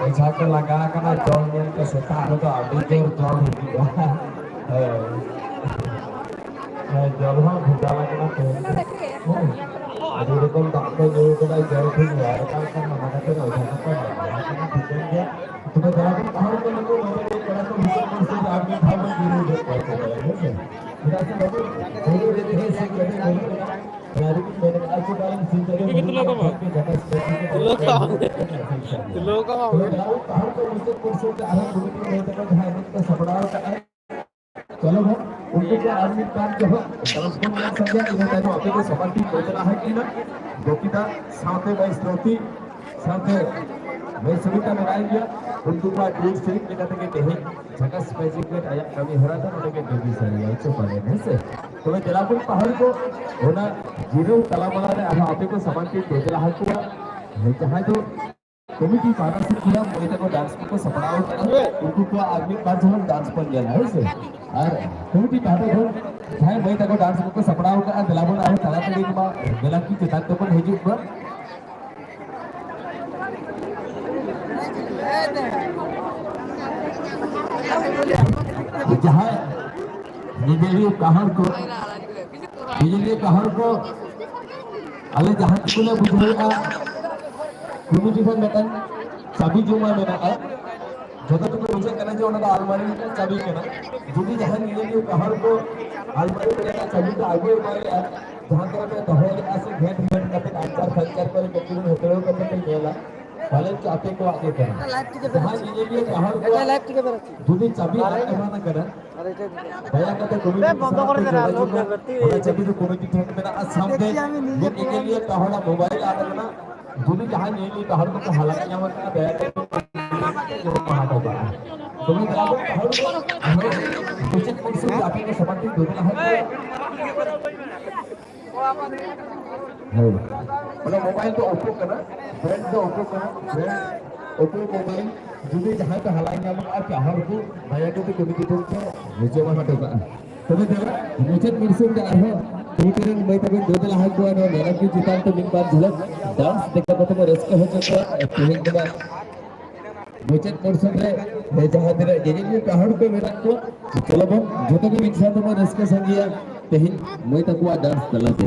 ओझा को लगा करना जल में के सेता रो तो अभी जोर जल हिया जल हो भुजा लगना तो अभी रकम दाम को जो कदा जल ठीक है का मना करते ओझा को ठीक है तुम्हें जरा भी बाहर को लोगों मेरे कड़ा तो भीतर से आगे भाव में गिरो दे पाते हैं इधर से बाबू गिरो देते हैं से कहते हैं यार की मैंने आज के बारे में चिंता के लोग के जगह लोग तो बाहर को नीचे कुर्सी पे आराम बुलती नहीं तो जहां का सपड़ा का चलो भाई उनको क्या आदमी काम जो है ट्रांसपोर्ट में संज्ञा इन्हें तो आपके को समर्थी सोचना है कि ना गोपिता साथे भाई स्रोती साथे भाई सुविधा लगाई गया उनको का टूर से लेकर के देहे जगह स्पेसिफिक में आया कभी हो रहा था उनके देवी सर ये तो पहले नहीं से तो मैं जलापुर पहाड़ को होना जीरो तलामला ने आधा आपके को समर्थी सोचना है को जहां जो कमिटी पार्टनर से पूरा मोहिता को डांस को सपना उनको को आदमी पांच जन डांस पर गया है से और कमिटी पार्टनर भाई मोहिता को डांस को सपना होगा दिलाबन आहे तारा के लिए मा गला की चिता तो पण हेजु पर जहां निदेलियो कहार को अले जहां को बुझेगा कमिटी को मेटन चाबी जुमा मेना जोता तो मुझे कहना जो उनका अलमारी का चाबी केना जुदी जहां ये कहार को अलमारी में चाबी तो आगे मारे जहां तरह में दहोल ऐसे घेट करते आचार खंचार पर कटिंग होटलों करते गेला भले चाहते को आगे करना जहां ये कहार को जुदी चाबी आगे ना करना भैया कहते कमिटी बंद कर दे रहा लोग चाबी तो कमिटी ठेक मेरा सामने ये के लिए कहाड़ा मोबाइल आ ना जुदी जहां नहीं कहाड़ को हालांकि यहाँ का बैठ जो कहाड़ होगा तुम्हें बराबर कहाड़ को कुछ कुछ से आपके को समर्थन देना है मतलब मोबाइल तो ओप्पो करना ब्रांड तो ओप्पो करना ब्रांड ओप्पो मोबाइल जुदी जहां पे हालांकि हम आप कहाड़ को भैया को तो कभी तो नीचे वहां होगा तुम्हें देखा नीचे मिर्सुम जा रहा है टीचरिंग में तक दोदला है को ने मेरा की चितान तो दिन बाद झलक डांस देखा तो रस्क हो चुका टीचिंग के बाद नीचे पर्सन रे मैं जहां तेरे जेजे पहाड़ पे मेरा को चलो बम जो तो भी इच्छा तो मैं रस्क संगिया तेही मैं तक डांस चला दे